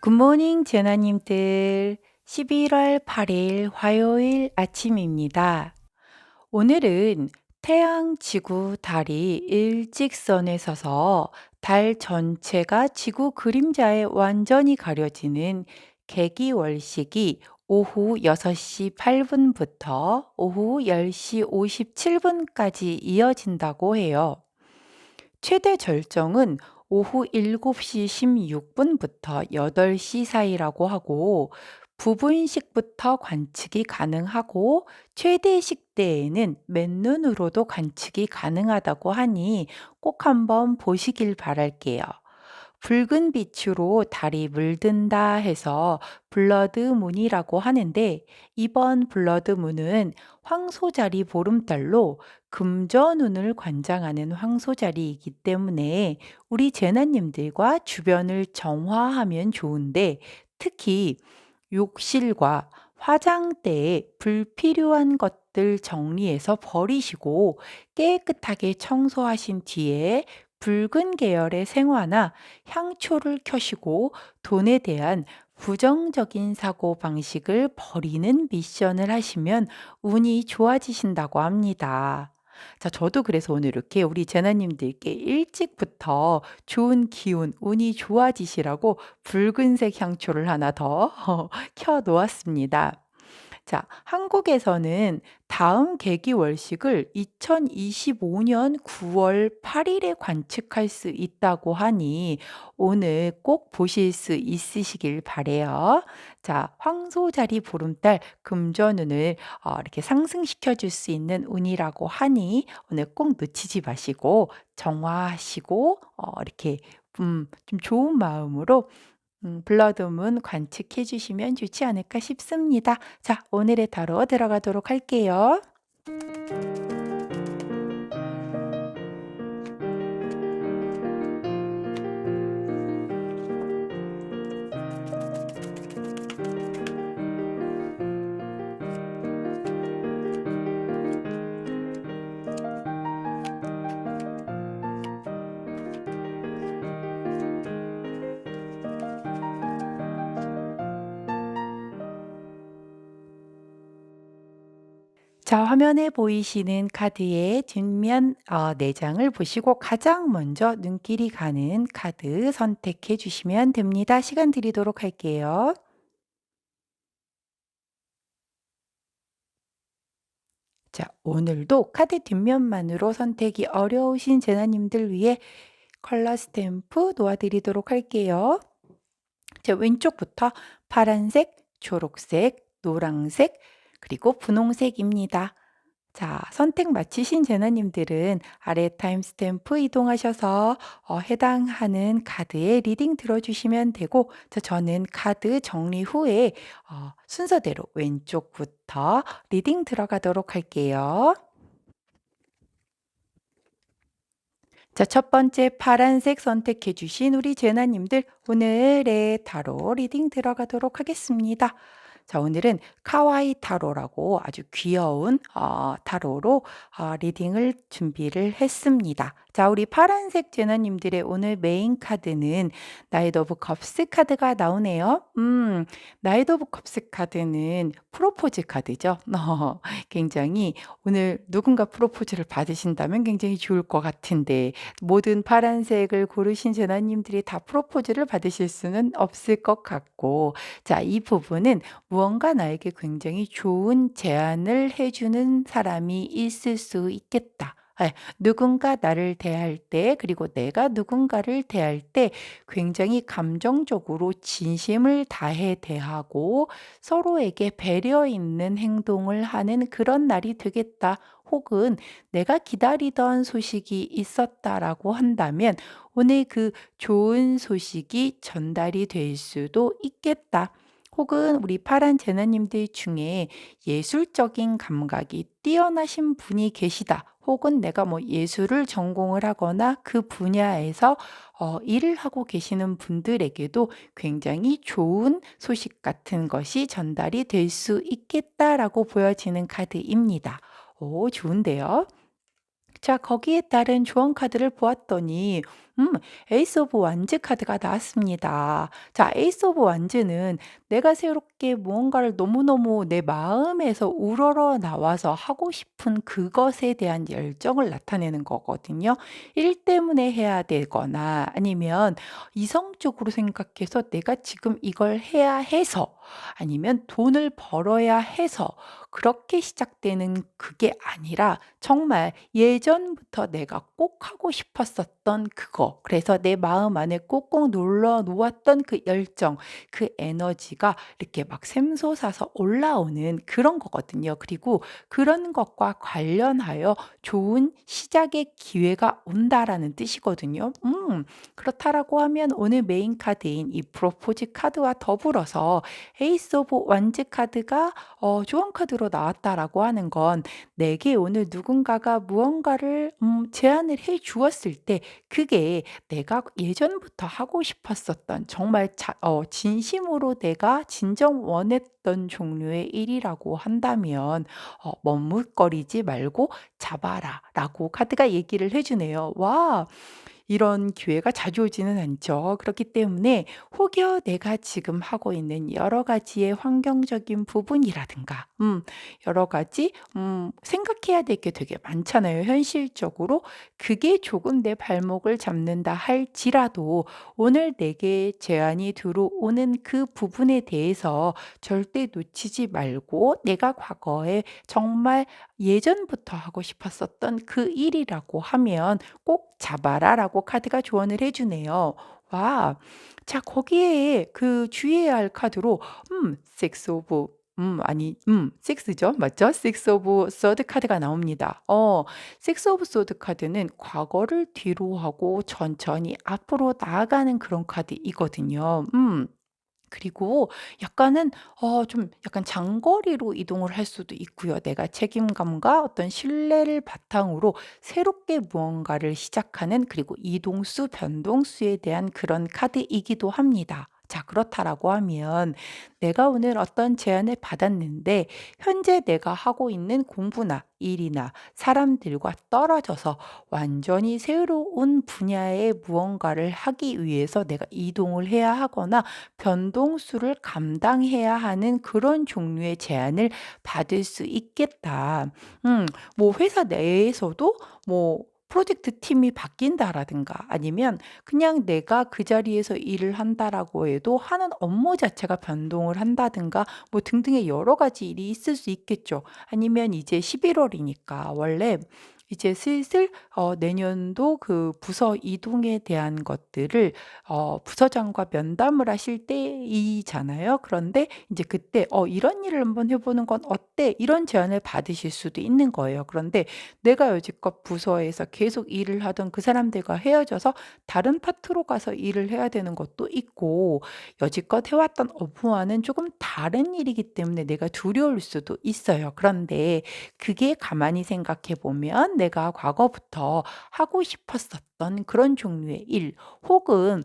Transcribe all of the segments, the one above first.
굿모닝 제나님들. 11월 8일 화요일 아침입니다. 오늘은 태양, 지구, 달이 일직선에 서서 달 전체가 지구 그림자에 완전히 가려지는 개기월식이 오후 6시 8분부터 오후 10시 57분까지 이어진다고 해요. 최대 절정은 오후 7시 16분부터 8시 사이라고 하고 부분식부터 관측이 가능하고 최대식 때에는 맨눈으로도 관측이 가능하다고 하니 꼭 한번 보시길 바랄게요. 붉은 빛으로 달이 물든다 해서 블러드문이라고 하는데 이번 블러드문은 황소자리 보름달로 금전운을 관장하는 황소자리이기 때문에 우리 제나님들과 주변을 정화하면 좋은데 특히 욕실과 화장대에 불필요한 것들 정리해서 버리시고 깨끗하게 청소하신 뒤에 붉은 계열의 생화나 향초를 켜시고 돈에 대한 부정적인 사고 방식을 버리는 미션을 하시면 운이 좋아지신다고 합니다. 자, 저도 그래서 오늘 이렇게 우리 제나님들께 일찍부터 좋은 기운, 운이 좋아지시라고 붉은색 향초를 하나 더 켜 놓았습니다. 자, 한국에서는 다음 개기월식을 2025년 9월 8일에 관측할 수 있다고 하니 오늘 꼭 보실 수 있으시길 바래요. 자, 황소자리 보름달 금전운을 이렇게 상승시켜 줄 수 있는 운이라고 하니 오늘 꼭 놓치지 마시고 정화하시고 이렇게 좀 좋은 마음으로 블러드문 관측해 주시면 좋지 않을까 싶습니다. 자, 오늘의 타로 들어가도록 할게요. 자, 화면에 보이시는 카드의 뒷면 4장을 보시고 가장 먼저 눈길이 가는 카드 선택해 주시면 됩니다. 시간 드리도록 할게요. 자, 오늘도 카드 뒷면만으로 선택이 어려우신 제나님들 위해 컬러 스탬프 놓아드리도록 할게요. 자, 왼쪽부터 파란색, 초록색, 노란색, 그리고 분홍색입니다. 자, 선택 마치신 제너님들은 아래 타임스탬프 이동하셔서 해당하는 카드에 리딩 들어주시면 되고, 자, 저는 카드 정리 후에 순서대로 왼쪽부터 리딩 들어가도록 할게요. 자, 첫 번째 파란색 선택해 주신 우리 제나님들 오늘의 타로 리딩 들어가도록 하겠습니다. 자, 오늘은 카와이 타로라고 아주 귀여운 타로로 리딩을 준비를 했습니다. 자, 우리 파란색 제너님들의 오늘 메인 카드는 나이트 오브 컵스 카드가 나오네요. 나이트 오브 컵스 카드는 프로포즈 카드죠. 굉장히 오늘 누군가 프로포즈를 받으신다면 굉장히 좋을 것 같은데 모든 파란색을 고르신 제나님들이 다 프로포즈를 받으실 수는 없을 것 같고, 자, 이 부분은 무언가 나에게 굉장히 좋은 제안을 해주는 사람이 있을 수 있겠다. 누군가 나를 대할 때, 그리고 내가 누군가를 대할 때 굉장히 감정적으로 진심을 다해 대하고 서로에게 배려 있는 행동을 하는 그런 날이 되겠다. 혹은 내가 기다리던 소식이 있었다라고 한다면 오늘 그 좋은 소식이 전달이 될 수도 있겠다. 혹은 우리 파란 제너님들 중에 예술적인 감각이 뛰어나신 분이 계시다. 혹은 내가 뭐 예술을 전공을 하거나 그 분야에서 일을 하고 계시는 분들에게도 굉장히 좋은 소식 같은 것이 전달이 될 수 있겠다라고 보여지는 카드입니다. 오, 좋은데요? 자, 거기에 따른 조언 카드를 보았더니 음, 에이스 오브 완즈 카드가 나왔습니다. 자, 에이스 오브 완즈는 내가 새롭게 무언가를 너무너무 내 마음에서 우러러 나와서 하고 싶은 그것에 대한 열정을 나타내는 거거든요. 일 때문에 해야 되거나 아니면 이성적으로 생각해서 내가 지금 이걸 해야 해서 아니면 돈을 벌어야 해서 그렇게 시작되는 그게 아니라 정말 예전부터 내가 꼭 하고 싶었었던 그거, 그래서 내 마음 안에 꼭꼭 눌러 놓았던 그 열정, 그 에너지가 이렇게 막 샘솟아서 올라오는 그런 거거든요. 그리고 그런 것과 관련하여 좋은 시작의 기회가 온다라는 뜻이거든요. 그렇다라고 하면 오늘 메인 카드인 이 프로포즈 카드와 더불어서 에이스 오브 완즈 카드가 조언 카드로 나왔다라고 하는 건 내게 오늘 누군가가 무언가를 제안을 해 주었을 때 그게 내가 예전부터 하고 싶었었던 정말 진심으로 내가 진정 원했던 종류의 일이라고 한다면 머뭇거리지 말고 잡아라라고 카드가 얘기를 해 주네요. 와. 이런 기회가 자주 오지는 않죠. 그렇기 때문에 혹여 내가 지금 하고 있는 여러 가지의 환경적인 부분이라든가 여러 가지 생각해야 될 게 되게 많잖아요, 현실적으로. 그게 조금 내 발목을 잡는다 할지라도 오늘 내게 제안이 들어오는 그 부분에 대해서 절대 놓치지 말고 내가 과거에 정말 예전부터 하고 싶었었던 그 일이라고 하면 꼭 잡아라라고 카드가 조언을 해 주네요. 와. 자, 거기에 그 주의해야 할 카드로 식스 오브 아니 식스죠. 맞죠? 식스 오브 소드 카드가 나옵니다. 식스 오브 소드 카드는 과거를 뒤로 하고 천천히 앞으로 나아가는 그런 카드이거든요. 그리고 약간은 좀 약간 장거리로 이동을 할 수도 있고요. 내가 책임감과 어떤 신뢰를 바탕으로 새롭게 무언가를 시작하는 그리고 이동수, 변동수에 대한 그런 카드이기도 합니다. 자, 그렇다라고 하면 내가 오늘 어떤 제안을 받았는데 현재 내가 하고 있는 공부나 일이나 사람들과 떨어져서 완전히 새로운 분야의 무언가를 하기 위해서 내가 이동을 해야 하거나 변동수를 감당해야 하는 그런 종류의 제안을 받을 수 있겠다. 뭐 회사 내에서도 뭐 프로젝트 팀이 바뀐다라든가 아니면 그냥 내가 그 자리에서 일을 한다라고 해도 하는 업무 자체가 변동을 한다든가 뭐 등등의 여러 가지 일이 있을 수 있겠죠. 아니면 이제 11월이니까 원래 이제 슬슬 내년도 그 부서 이동에 대한 것들을 부서장과 면담을 하실 때이잖아요. 그런데 이제 그때 "이런 일을 한번 해 보는 건 어때?" 이런 제안을 받으실 수도 있는 거예요. 그런데 내가 여지껏 부서에서 계속 일을 하던 그 사람들과 헤어져서 다른 파트로 가서 일을 해야 되는 것도 있고 여지껏 해 왔던 업무와는 조금 다른 일이기 때문에 내가 두려울 수도 있어요. 그런데 그게 가만히 생각해 보면 내가 과거부터 하고 싶었었던 그런 종류의 일 혹은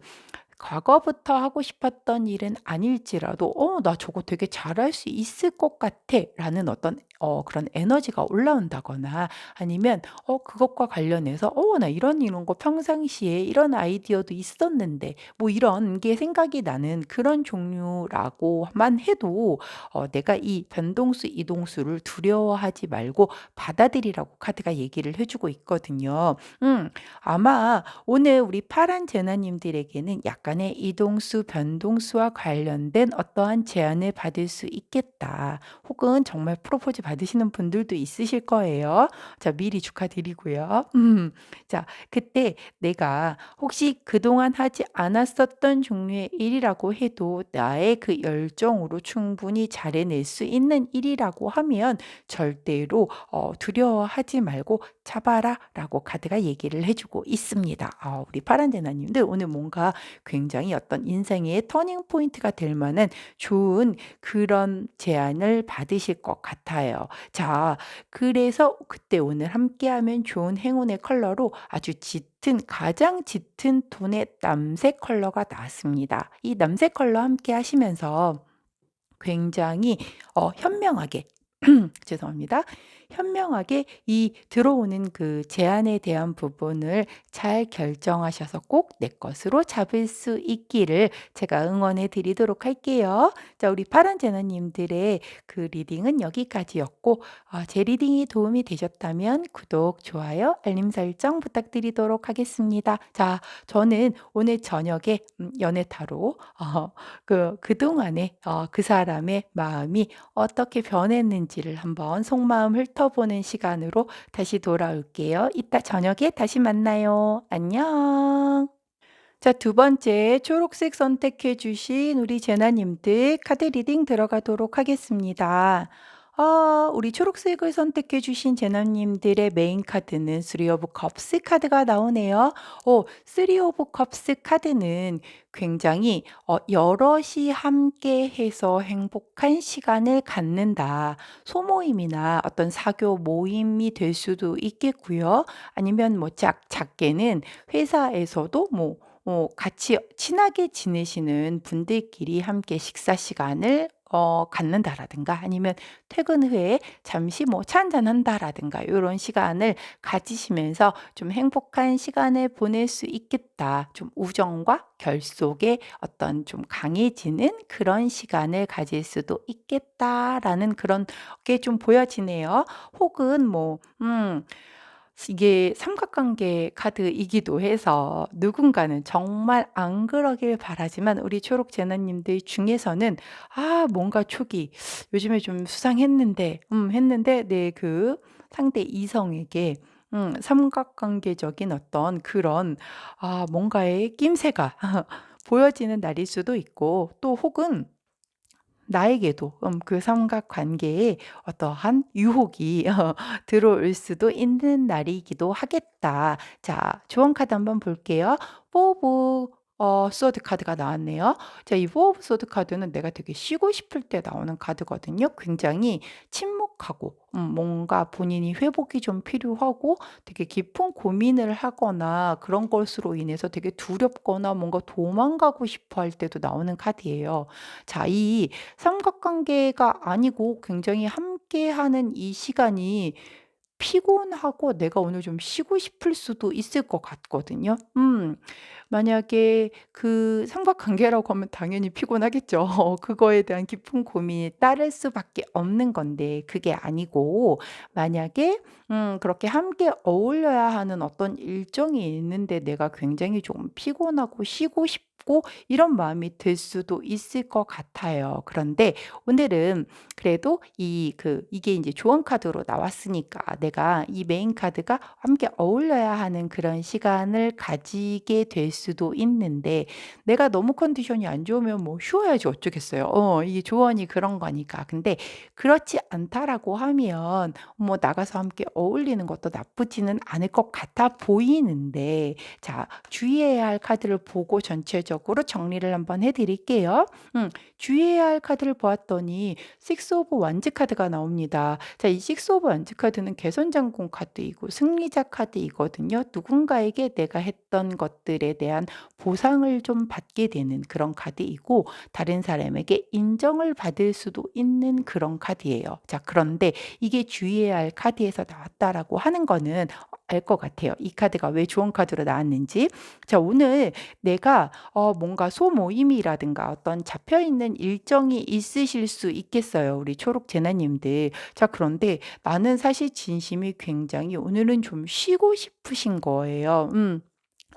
과거부터 하고 싶었던 일은 아닐지라도 '나 저거 되게 잘할 수 있을 것 같아.'라는 어떤 그런 에너지가 올라온다거나 아니면 그것과 관련해서 '나 이런 거 평상시에 이런 아이디어도 있었는데.' 뭐 이런 게 생각이 나는 그런 종류라고만 해도 내가 이 변동수, 이동수를 두려워하지 말고 받아들이라고 카드가 얘기를 해 주고 있거든요. 아마 오늘 우리 파란 제나님들에게는 약간의 이동수, 변동수와 관련된 어떠한 제안을 받을 수 있겠다. 혹은 정말 프로포즈 받으시는 분들도 있으실 거예요. 자, 미리 축하드리고요. 자, 그때 내가 혹시 그동안 하지 않았었던 종류의 일이라고 해도 나의 그 열정으로 충분히 잘해낼 수 있는 일이라고 하면 절대로 두려워하지 말고 "잡아라."라고 카드가 얘기를 해 주고 있습니다. 우리 파란제나님들 오늘 뭔가 굉장히 어떤 인생의 터닝 포인트가 될 만한 좋은 그런 제안을 받으실 것 같아요. 자, 그래서 그때 오늘 함께하면 좋은 행운의 컬러로 아주 짙은 가장 짙은 톤의 남색 컬러가 나왔습니다. 이 남색 컬러 함께 하시면서 굉장히 현명하게 죄송합니다. 현명하게 이 들어오는 그 제안에 대한 부분을 잘 결정하셔서 꼭 내 것으로 잡을 수 있기를 제가 응원해 드리도록 할게요. 자, 우리 파란 제너님들의 그 리딩은 여기까지였고, 제 리딩이 도움이 되셨다면 구독, 좋아요, 알림 설정 부탁드리도록 하겠습니다. 자, 저는 오늘 저녁에 연애 타로 그동안에 그 사람의 마음이 어떻게 변했는지를 한번 속마음 훑어보는 시간으로 다시 돌아올게요. 이따 저녁에 다시 만나요. 안녕. 자, 두 번째 초록색 선택해 주신 우리 제나님들 카드 리딩 들어가도록 하겠습니다. 우리 초록색을 선택해 주신 제나님들의 메인 카드는 쓰리 오브 컵스 카드가 나오네요. 쓰리 오브 컵스 카드는 굉장히 여럿이 함께 해서 행복한 시간을 갖는다. 소모임이나 어떤 사교 모임이 될 수도 있겠고요. 아니면 뭐 작게는 회사에서도 같이 친하게 지내시는 분들끼리 함께 식사 시간을 갖는다라든가 아니면 퇴근 후에 잠시 차 한잔한다라든가 요런 시간을 가지시면서 좀 행복한 시간을 보낼 수 있겠다. 좀 우정과 결속의 어떤 좀 강해지는 그런 시간을 가질 수도 있겠다라는 그런 게 좀 보여지네요. 혹은 이게 삼각관계 카드이기도 해서 누군가는 정말 안 그러길 바라지만 우리 초록 제너님들 중에서는 뭔가 촉이 요즘에 좀 수상했는데 했는데 그 상대 이성에게 삼각관계적인 어떤 그런 뭔가의 낌새가 보여지는 날일 수도 있고 또 혹은 나에게도 그 삼각관계에 어떠한 유혹이 들어올 수도 있는 날이기도 하겠다. 자, 조언 카드 한번 볼게요. 포 오브 소드 카드가 나왔네요. 자, 이 포 오브 소드 카드는 내가 되게 쉬고 싶을 때 나오는 카드거든요. 굉장히 침묵하고 뭔가 본인이 회복이 좀 필요하고 되게 깊은 고민을 하거나 그런 것으로 인해서 되게 두렵거나 뭔가 도망가고 싶어 할 때도 나오는 카드예요. 자, 이 삼각관계가 아니고 굉장히 함께하는 이 시간이 피곤하고 내가 오늘 좀 쉬고 싶을 수도 있을 것 같거든요. 만약에 그 삼각관계라고 하면 당연히 피곤하겠죠. 그거에 대한 깊은 고민이 따를 수밖에 없는 건데 그게 아니고 만약에 그렇게 함께 어울려야 하는 어떤 일정이 있는데 내가 굉장히 좀 피곤하고 쉬고 싶고 이런 마음이 들 수도 있을 것 같아요. 그런데 오늘은 그래도 이게 이제 조언 카드로 나왔으니까 내가 이 메인 카드가 함께 어울려야 하는 그런 시간을 가지게 될 수도 있는데 내가 너무 컨디션이 안 좋으면 쉬어야지 어쩌겠어요. 이게 조언이 그런 거니까. 근데 그렇지 않다라고 하면 나가서 함께 어울리는 것도 나쁘지는 않을 것 같아 보이는데 자, 주의해야 할 카드를 보고 전체적으로 정리를 한번 해 드릴게요. 주의해야 할 카드를 보았더니 식스 오브 완즈 카드가 나옵니다. 자, 이 식스 오브 완즈 카드는 개선장군 카드이고 승리자 카드이거든요. 누군가에게 내가 했던 것들에 대한 보상을 좀 받게 되는 그런 카드이고 다른 사람에게 인정을 받을 수도 있는 그런 카드예요. 자, 그런데 이게 주의해야 할 카드에서 나왔다라고 하는 거는 알 것 같아요. 이 카드가 왜 좋은 카드로 나왔는지. 자, 오늘 내가 뭔가 소모임이라든가 어떤 잡혀 있는 일정이 있으실 수 있겠어요. 우리 초록 제나님들. 자, 그런데 나는 사실 진심이 굉장히 오늘은 좀 쉬고 싶으신 거예요.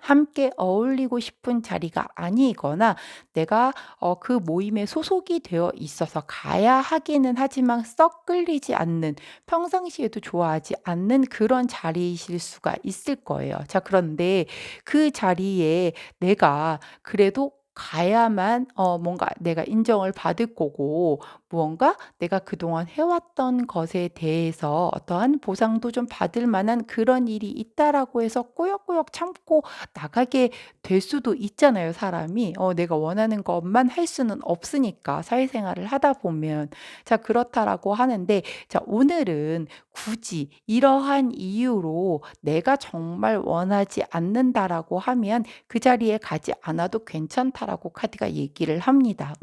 함께 어울리고 싶은 자리가 아니거나 내가 그 모임에 소속이 되어 있어서 가야 하기는 하지만 썩 끌리지 않는 평상시에도 좋아하지 않는 그런 자리이실 수가 있을 거예요. 자, 그런데 그 자리에 내가 그래도 가야만 뭔가 내가 인정을 받을 거고 무언가 내가 그동안 해왔던 것에 대해서 어떠한 보상도 좀 받을 만한 그런 일이 있다라고 해서 꾸역꾸역 참고 나가게 될 수도 있잖아요, 사람이. 내가 원하는 것만 할 수는 없으니까 사회생활을 하다 보면. 자, 그렇다라고 하는데 자, 오늘은 굳이 이러한 이유로 내가 정말 원하지 않는다라고 하면 그 자리에 가지 않아도 괜찮다라고 카드가 얘기를 합니다.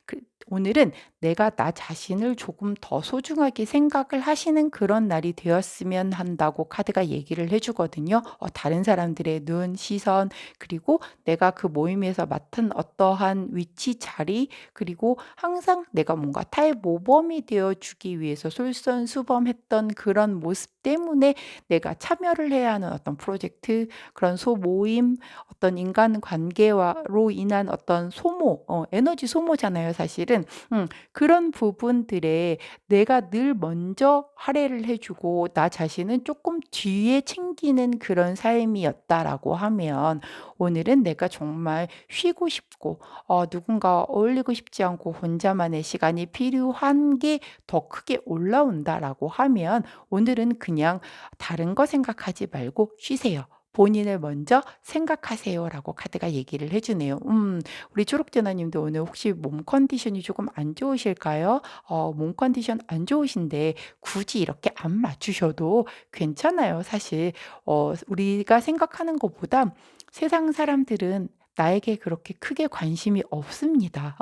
그 오늘은 내가 나 자신을 조금 더 소중하게 생각을 하시는 그런 날이 되었으면 한다고 카드가 얘기를 해 주거든요. 다른 사람들의 눈, 시선, 그리고 내가 그 모임에서 맡은 어떠한 위치, 자리, 그리고 항상 내가 뭔가 타의 모범이 되어 주기 위해서 솔선수범했던 그런 모습 때문에 내가 참여를 해야 하는 어떤 프로젝트, 그런 소모임, 어떤 인간관계와로 인한 어떤 소모, 에너지 소모잖아요, 사실은. 그런 부분들에 내가 늘 먼저 할애를 해 주고 나 자신은 조금 뒤에 챙기는 그런 삶이었다라고 하면, 오늘은 내가 정말 쉬고 싶고 누군가와 어울리고 싶지 않고 혼자만의 시간이 필요한 게 더 크게 올라온다라고 하면, 오늘은 그냥 다른 거 생각하지 말고 쉬세요. 본인을 먼저 생각하세요라고 카드가 얘기를 해 주네요. 우리 초록재나 님도 오늘 혹시 몸 컨디션이 조금 안 좋으실까요? 몸 컨디션 안 좋으신데 굳이 이렇게 안 맞추셔도 괜찮아요, 사실. 우리가 생각하는 것보다 세상 사람들은 나에게 그렇게 크게 관심이 없습니다.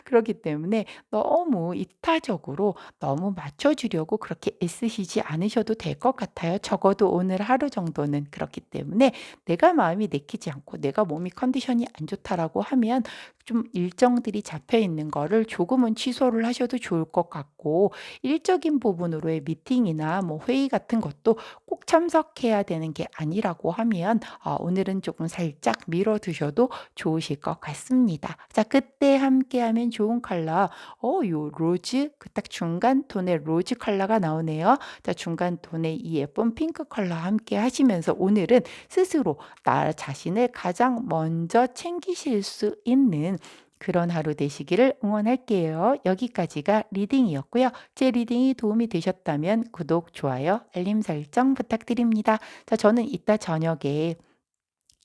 그렇기 때문에 너무 이타적으로 너무 맞춰 주려고 그렇게 애쓰시지 않으셔도 될 것 같아요. 적어도 오늘 하루 정도는. 그렇기 때문에 내가 마음이 내키지 않고 내가 몸이 컨디션이 안 좋다라고 하면 좀 일정들이 잡혀 있는 거를 조금은 취소를 하셔도 좋을 것 같고, 일적인 부분으로의 미팅이나 뭐 회의 같은 것도 꼭 참석해야 되는 게 아니라고 하면 오늘은 조금 살짝 미뤄 두셔도 좋으실 것 같습니다. 자, 그때 함께하면 좋은 컬러, 요 로즈, 그 딱 중간 톤의 로즈 컬러가 나오네요. 자, 중간 톤의 이 예쁜 핑크 컬러 함께 하시면서 오늘은 스스로 나 자신을 가장 먼저 챙기실 수 있는 그런 하루 되시기를 응원할게요. 여기까지가 리딩이었고요. 제 리딩이 도움이 되셨다면 구독, 좋아요, 알림 설정 부탁드립니다. 자, 저는 이따 저녁에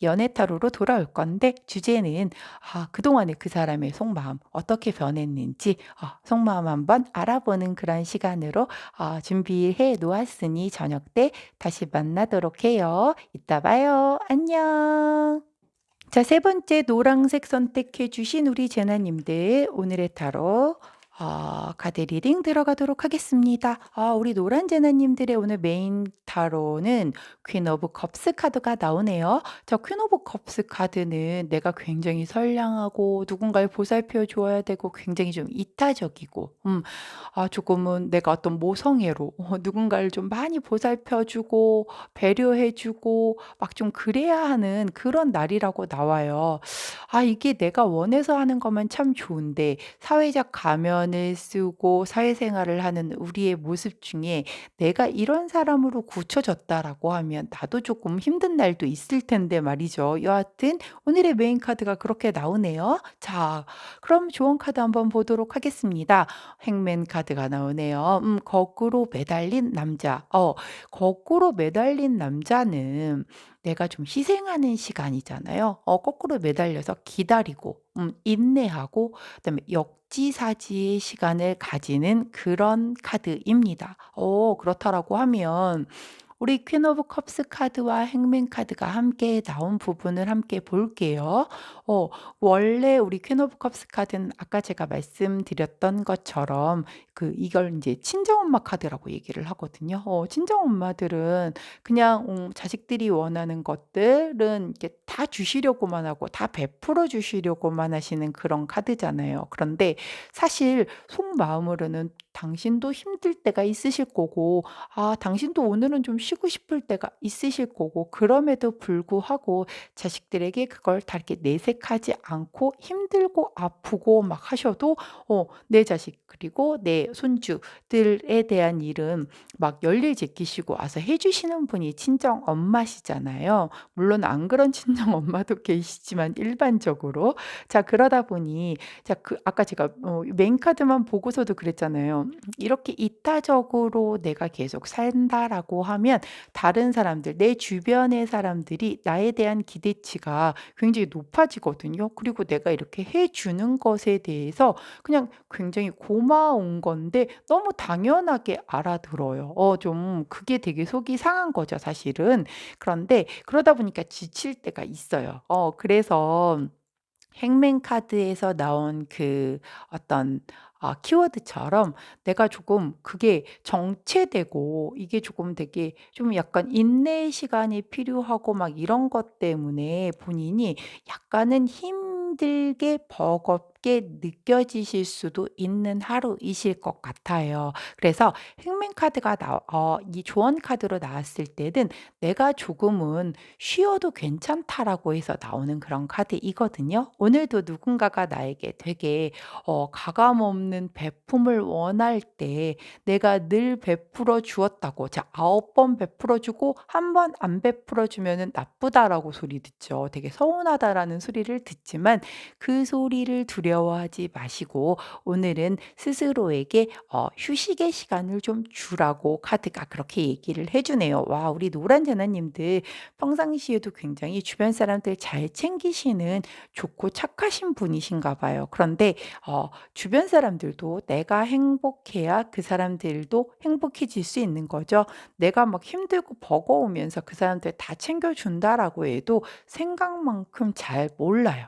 연애 타로로 돌아올 건데, 주제는 그동안의 그 사람의 속마음 어떻게 변했는지 속마음 한번 알아보는 그런 시간으로 준비해 놓았으니 저녁 때 다시 만나도록 해요. 이따 봐요. 안녕. 자, 세 번째 노란색 선택해 주신 우리 제나님들, 오늘의 타로 카드 리딩 들어가도록 하겠습니다. 우리 노란 제나님들의 오늘 메인 타로는 퀸 오브 컵스 카드가 나오네요. 자, 퀸 오브 컵스 카드는 내가 굉장히 선량하고 누군가를 보살펴 줘야 되고 굉장히 좀 이타적이고, 조금은 내가 어떤 모성애로 누군가를 좀 많이 보살펴 주고 배려해 주고 막 좀 그래야 하는 그런 날이라고 나와요. 이게 내가 원해서 하는 거면 참 좋은데, 사회적 가면을 쓰고 사회생활을 하는 우리의 모습 중에 내가 이런 사람으로 굳혀졌다라고 하면 나도 조금 힘든 날도 있을 텐데 말이죠. 여하튼 오늘의 메인 카드가 그렇게 나오네요. 자, 그럼 좋은 카드 한번 보도록 하겠습니다. 행맨 카드가 나오네요. 거꾸로 매달린 남자. 거꾸로 매달린 남자는 내가 좀 희생하는 시간이잖아요. 거꾸로 매달려서 기다리고 인내하고 그다음에 역지사지의 시간을 가지는 그런 카드입니다. 그렇다라고 하면 우리 퀸 오브 컵스 카드와 행맨 카드가 함께 나온 부분을 함께 볼게요. 어 원래 우리 퀸 오브 컵스 카드는 아까 제가 말씀드렸던 것처럼 이걸 이제 친정엄마 카드라고 얘기를 하거든요. 친정엄마들은 그냥 자식들이 원하는 것들은 이렇게 다 주시려고만 하고 다 베풀어 주시려고만 하시는 그런 카드잖아요. 그런데 사실 속마음으로는 당신도 힘들 때가 있으실 거고, 당신도 오늘은 좀 쉬고 싶을 때가 있으실 거고, 그럼에도 불구하고 자식들에게 그걸 다 이렇게 내색하지 않고 힘들고 아프고 막 하셔도 내 자식 그리고 내 손주들에 대한 일은 막 열일 제끼시고 와서 해 주시는 분이 친정 엄마시잖아요. 물론 안 그런 친정 엄마도 계시지만 일반적으로. 자, 그러다 보니 자, 아까 제가 메인 카드만 보고서도 그랬잖아요. 이렇게 이타적으로 내가 계속 산다라고 하면 다른 사람들, 내 주변의 사람들이 나에 대한 기대치가 굉장히 높아지거든요. 그리고 내가 이렇게 해 주는 것에 대해서 그냥 굉장히 고마운 건데 너무 당연하게 알아들어요. 좀 그게 되게 속이 상한 거죠, 사실은. 그런데 그러다 보니까 지칠 때가 있어요. 그래서 행맨 카드에서 나온 그 어떤 키워드처럼 내가 조금 그게 정체되고 이게 조금 되게 좀 약간 인내 시간이 필요하고 막 이런 것 때문에 본인이 약간은 힘들게 버겁게 느껴지실 수도 있는 하루이실 것 같아요. 그래서 행맨 카드가 이 조언 카드로 나왔을 때는 '내가 조금은 쉬어도 괜찮다.'라고 해서 나오는 그런 카드이거든요. 오늘도 누군가가 나에게 되게 가감 없는 베품을 원할 때 내가 늘 베풀어 주었다고, 자 9번 베풀어 주고 한 번 안 베풀어 주면은 나쁘다라고 소리 듣죠. 되게 서운하다라는 소리를 듣지만 그 소리를 두려워하지 마시고 오늘은 스스로에게 휴식의 시간을 좀 주라고 카드가 그렇게 얘기를 해 주네요. 와, 우리 노란 제나님들 평상시에도 굉장히 주변 사람들 잘 챙기시는 좋고 착하신 분이신가 봐요. 그런데 주변 사람들도 내가 행복해야 그 사람들도 행복해질 수 있는 거죠. 내가 막 힘들고 버거우면서 그 사람들 다 챙겨준다라고 해도 생각만큼 잘 몰라요.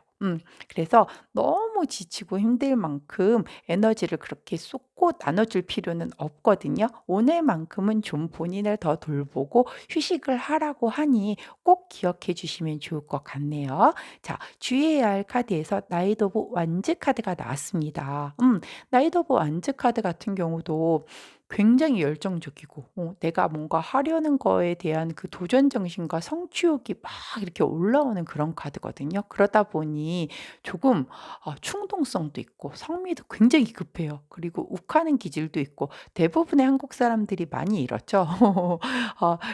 그래서 너무 지치고 힘들 만큼 에너지를 그렇게 쏟고 나눠줄 필요는 없거든요. 오늘만큼은 좀 본인을 더 돌보고 휴식을 하라고 하니 꼭 기억해 주시면 좋을 것 같네요. 자, 주의해야 할 카드에서 나이트 오브 완즈 카드가 나왔습니다. 나이트 오브 완즈 카드 같은 경우도 굉장히 열정적이고 내가 뭔가 하려는 거에 대한 그 도전 정신과 성취욕이 막 이렇게 올라오는 그런 카드거든요. 그러다 보니 조금 충동성도 있고 성미도 굉장히 급해요. 그리고 욱하는 기질도 있고 대부분의 한국 사람들이 많이 이렇죠.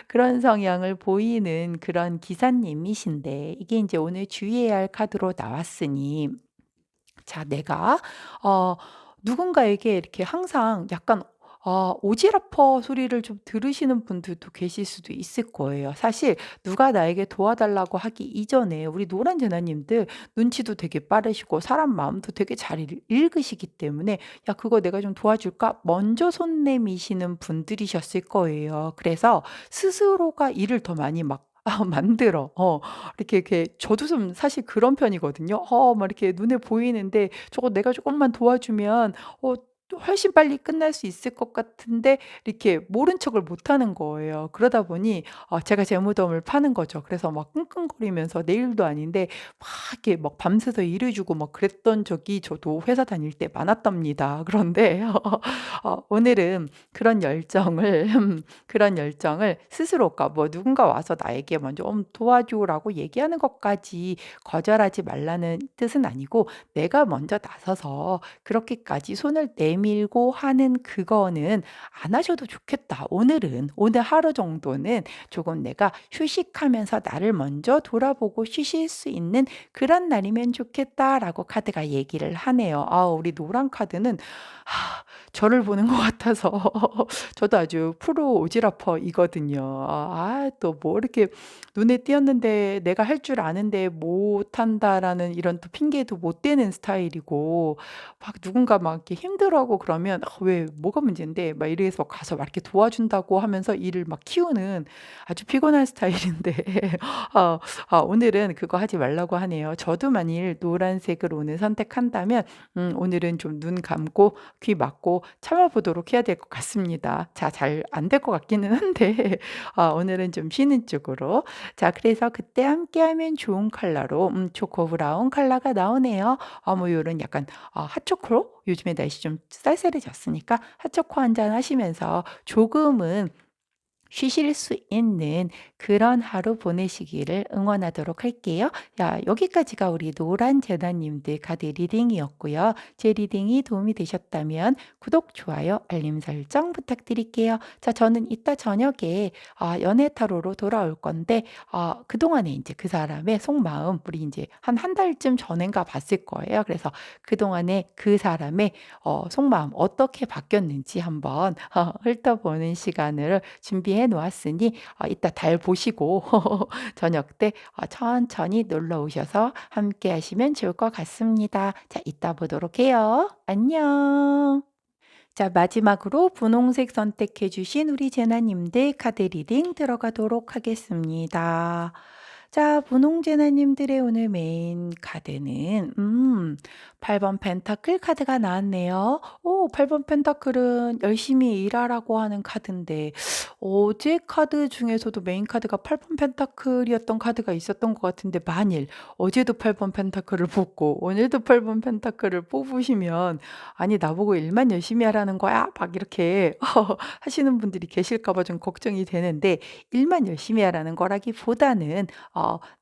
그런 성향을 보이는 그런 기사님이신데 이게 이제 오늘 주의해야 할 카드로 나왔으니 자, 내가 누군가에게 이렇게 항상 약간 오지랖퍼 소리를 좀 들으시는 분들도 계실 수도 있을 거예요. 사실 누가 나에게 도와달라고 하기 이전에 우리 노란 제나님들 눈치도 되게 빠르시고 사람 마음도 되게 잘 읽으시기 때문에 '야, 그거 내가 좀 도와줄까?' 먼저 손 내미시는 분들이셨을 거예요. 그래서 스스로가 일을 더 많이 막 만들어 이렇게 저도 좀 사실 그런 편이거든요. 막 이렇게 눈에 보이는데 저거 내가 조금만 도와주면 또 훨씬 빨리 끝날 수 있을 것 같은데 이렇게 모른 척을 못 하는 거예요. 그러다 보니 제가 제 무덤을 파는 거죠. 그래서 막 끙끙거리면서 내 일도 아닌데 막 이렇게 막 밤새서 일을 주고 막 그랬던 적이 저도 회사 다닐 때 많았답니다. 그런데 오늘은 그런 열정을 그런 열정을 스스로가 뭐 누군가 와서 나에게 먼저 도와줘."라고 얘기하는 것까지 거절하지 말라는 뜻은 아니고 내가 먼저 나서서 그렇게까지 손을 내밀고 하는 그거는 안 하셔도 좋겠다. 오늘은 오늘 하루 정도는 조금 내가 휴식하면서 나를 먼저 돌아보고 쉬실 수 있는 그런 날이면 좋겠다라고 카드가 얘기를 하네요. 우리 노란 카드는 저를 보는 것 같아서 저도 아주 프로 오지랖퍼이거든요. 또 뭐 이렇게 눈에 띄었는데 내가 할 줄 아는데 못한다라는 이런 또 핑계도 못 대는 스타일이고 막 누군가 막 이렇게 힘들어하고 그러면 왜 뭐가 문제인데?" 막 이래서 가서 막 이렇게 도와준다고 하면서 일을 막 키우는 아주 피곤한 스타일인데 오늘은 그거 하지 말라고 하네요. 저도 만일 노란색을 오늘 선택한다면 오늘은 좀 눈 감고 귀 막고 참아 보도록 해야 될 것 같습니다. 자, 잘 안 될 것 같기는 한데 오늘은 좀 쉬는 쪽으로. 자, 그래서 그때 함께하면 좋은 컬러로 초코 브라운 컬러가 나오네요. 뭐 요런 약간 핫초코로 요즘에 날씨 좀 쌀쌀해졌으니까 핫초코 한 잔 하시면서 조금은 쉬실 수 있는 그런 하루 보내시기를 응원하도록 할게요. 야, 여기까지가 우리 노란 재단님들 카드 리딩이었고요. 제 리딩이 도움이 되셨다면 구독, 좋아요, 알림 설정 부탁드릴게요. 자, 저는 이따 저녁에 연애 타로로 돌아올 건데 그동안에 이제 그 사람의 속마음 우리 이제 한 달쯤 전인가 봤을 거예요. 그래서 그동안에 그 사람의 속마음 어떻게 바뀌었는지 한번 훑어보는 시간을 준비해 놓았으니 이따 달 보시고 저녁 때 천천히 놀러 오셔서 함께 하시면 좋을 것 같습니다. 자, 이따 보도록 해요. 안녕. 자, 마지막으로 분홍색 선택해 주신 우리 제나님들 카드 리딩 들어가도록 하겠습니다. 자, 분홍제나님들의 오늘 메인 카드는 8번 펜타클 카드가 나왔네요. 오, 8번 펜타클은 열심히 일하라고 하는 카드인데 어제 카드 중에서도 메인 카드가 8번 펜타클이었던 카드가 있었던 것 같은데, 만일 어제도 8번 펜타클을 뽑고 오늘도 8번 펜타클을 뽑으시면 '아니 나보고 일만 열심히 하라는 거야?' 막 이렇게 하시는 분들이 계실까 봐 좀 걱정이 되는데, 일만 열심히 하라는 거라기보다는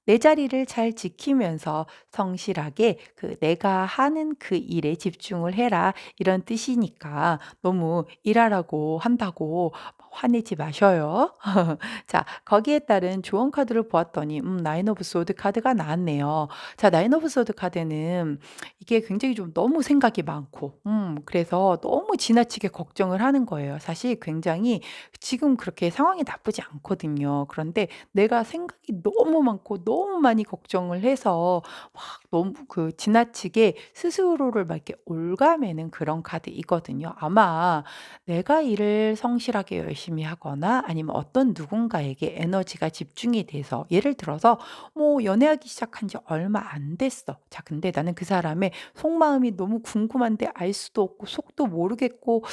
내 자리를 잘 지키면서 성실하게 내가 하는 그 일에 집중을 해라, 이런 뜻이니까 너무 일하라고 한다고 화내지 마셔요. 자, 거기에 따른 조언 카드를 보았더니 나인 오브 소드 카드가 나왔네요. 자, 나인 오브 소드 카드는 이게 굉장히 좀 너무 생각이 많고 그래서 너무 지나치게 걱정을 하는 거예요. 사실 굉장히 지금 그렇게 상황이 나쁘지 않거든요. 그런데 내가 생각이 너무 많고 너무 많이 걱정을 해서 막 너무 지나치게 스스로를 막 이렇게 옭아매는 그런 카드이거든요. 아마 내가 일을 성실하게 열심히 하거나 아니면 어떤 누군가에게 에너지가 집중이 돼서, 예를 들어서 뭐 연애하기 시작한 지 얼마 안 됐어. 자, 근데 나는 그 사람의 속마음이 너무 궁금한데 알 수도 없고 속도 모르겠고,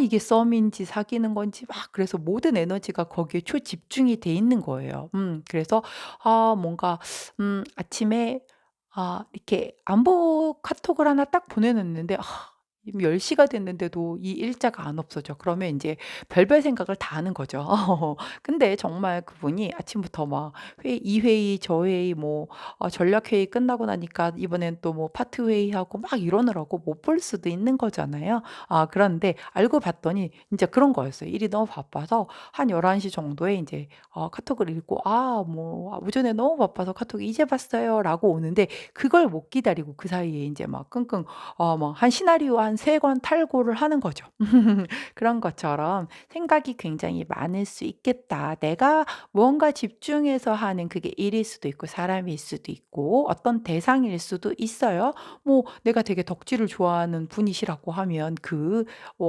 이게 썸인지 사귀는 건지 막, 그래서 모든 에너지가 거기에 초집중이 돼 있는 거예요. 그래서 뭔가 아침에 이렇게 안부 카톡을 하나 딱 보내 놨는데 지금 10 시가 됐는데도 이 일자가 안 없어져. 그러면 인제 별별 생각을 다 하는 거죠. 근데 정말 그분이 아침부터 막 이 회의 저 회의 뭐 전략 회의 끝나고 나니까 이번엔 또 뭐 파트 회의하고 막 이러느라고 못 볼 수도 있는 거잖아요. 그런데 알고 봤더니 인제 그런 거였어요. 일이 너무 바빠서 한 11시 정도에 인제 카톡을 읽고 뭐 "오전에 너무 바빠서 카톡 이제 봤어요."라고 오는데, 그걸 못 기다리고 그 사이에 인제 막 끙끙 뭐 한 시나리오 한 3권 탈고를 하는 거죠. 그런 것처럼 생각이 굉장히 많을 수 있겠다. 내가 무언가 집중해서 하는 그게 일일 수도 있고 사람일 수도 있고 어떤 대상일 수도 있어요. 뭐 내가 되게 덕질을 좋아하는 분이시라고 하면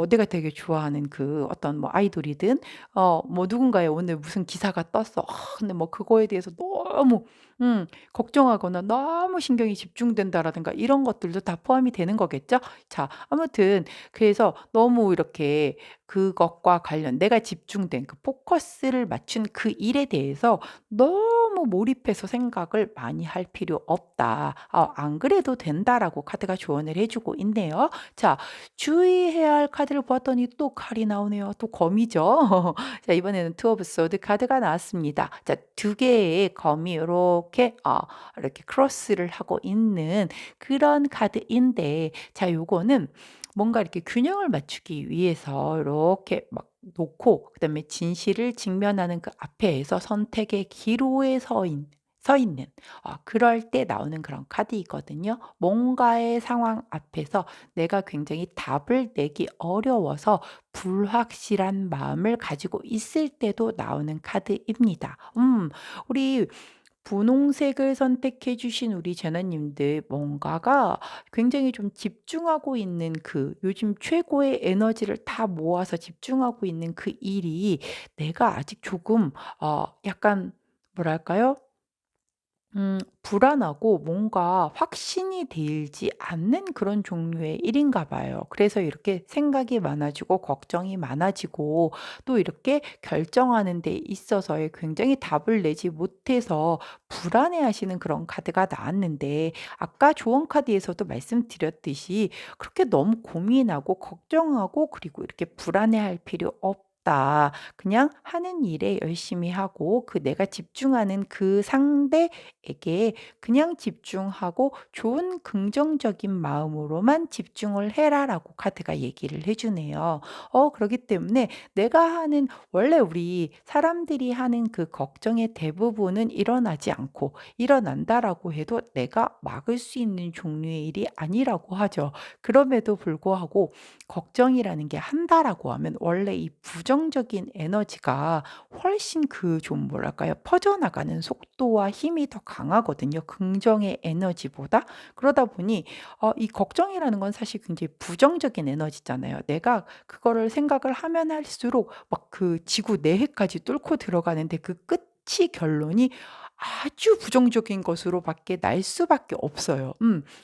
내가 되게 좋아하는 어떤 뭐 아이돌이든 뭐 누군가의 오늘 무슨 기사가 떴어. 근데 뭐 그거에 대해서 너무 걱정하거나 너무 신경이 집중된다라든가 이런 것들도 다 포함이 되는 거겠죠? 자, 아무튼 그래서 너무 이렇게 그것과 관련 내가 집중된 포커스를 맞춘 그 일에 대해서 너무 몰입해서 생각을 많이 할 필요 없다. 안 그래도 된다라고 카드가 조언을 해 주고 있네요. 자, 주의해야 할 카드를 보았더니 또 칼이 나오네요. 또 검이죠. 자, 이번에는 투 오브 소드 카드가 나왔습니다. 자, 두 개의 검이 이렇게 크로스를 하고 있는 그런 카드인데, 자, 요거는 뭔가 이렇게 균형을 맞추기 위해서 이렇게 막 놓고 그다음에 진실을 직면하는 그 앞에서 선택의 기로에 서 있는 그럴 때 나오는 그런 카드이거든요. 뭔가의 상황 앞에서 내가 굉장히 답을 내기 어려워서 불확실한 마음을 가지고 있을 때도 나오는 카드입니다. 우리 분홍색을 선택해 주신 우리 제나님들, 뭔가가 굉장히 좀 집중하고 있는 요즘 최고의 에너지를 다 모아서 집중하고 있는 그 일이 내가 아직 조금 약간 뭐랄까요? 불안하고 뭔가 확신이 들지 않는 그런 종류의 일인가 봐요. 그래서 이렇게 생각이 많아지고 걱정이 많아지고 또 이렇게 결정하는 데 있어서의 굉장히 답을 내지 못해서 불안해하시는 그런 카드가 나왔는데, 아까 조언 카드에서도 말씀드렸듯이 그렇게 너무 고민하고 걱정하고 그리고 이렇게 불안해할 필요 없다. 그냥 하는 일에 열심히 하고 내가 집중하는 그 상대에게 그냥 집중하고 좋은 긍정적인 마음으로만 집중을 해라라고 카드가 얘기를 해 주네요. 그러기 때문에 내가 하는, 원래 우리 사람들이 하는 그 걱정의 대부분은 일어나지 않고, 일어난다라고 해도 내가 막을 수 있는 종류의 일이 아니라고 하죠. 그럼에도 불구하고 걱정이라는 게 한다라고 하면 원래 이 부정적인 에너지가 훨씬 좀 뭐랄까요? 퍼져나가는 속도와 힘이 더 강하거든요, 긍정의 에너지보다. 그러다 보니 이 걱정이라는 건 사실 굉장히 부정적인 에너지잖아요. 내가 그거를 생각을 하면 할수록 막 지구 내해까지 뚫고 들어가는데 그 끝이 결론이 아주 부정적인 것으로 밖에 날 수밖에 없어요.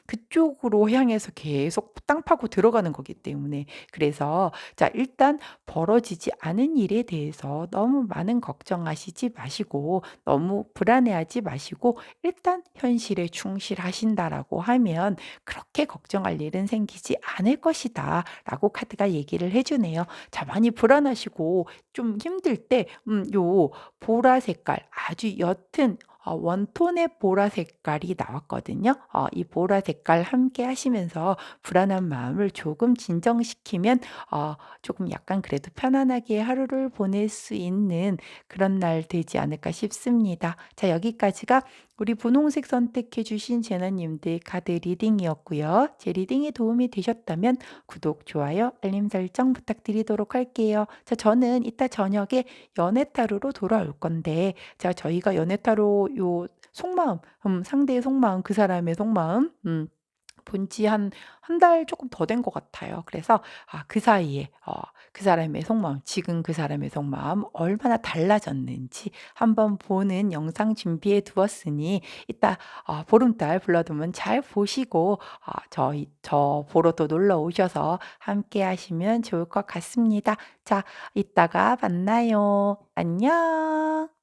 그쪽으로 향해서 계속 땅 파고 들어가는 거기 때문에. 그래서 자 일단 벌어지지 않은 일에 대해서 너무 많은 걱정하시지 마시고 너무 불안해하지 마시고 일단 현실에 충실하신다라고 하면 그렇게 걱정할 일은 생기지 않을 것이다라고 카드가 얘기를 해 주네요. 자 많이 불안하시고 좀 힘들 때 요 보라 색깔 아주 옅은 원톤의 보라 색깔이 나왔거든요. 이 보라 색깔 함께 하시면서 불안한 마음을 조금 진정시키면 조금 약간 그래도 편안하게 하루를 보낼 수 있는 그런 날 되지 않을까 싶습니다. 자 여기까지가 우리 분홍색 선택해 주신 재나님들 카드 리딩이었고요. 제 리딩이 도움이 되셨다면 구독, 좋아요, 알림 설정 부탁드리도록 할게요. 자 저는 이따 저녁에 연애 타로로 돌아올 건데 자 저희가 연애 타로 요 속마음 상대의 속마음 그 사람의 속마음 본지 한 달 조금 더 된 것 같아요. 그래서 그 사이에 그 사람의 속마음 지금 그 사람의 속마음 얼마나 달라졌는지 한번 보는 영상 준비해 두었으니 이따 보름달 블러드문 잘 보시고 저 보러 또 놀러 오셔서 함께 하시면 좋을 것 같습니다. 자 이따가 만나요. 안녕.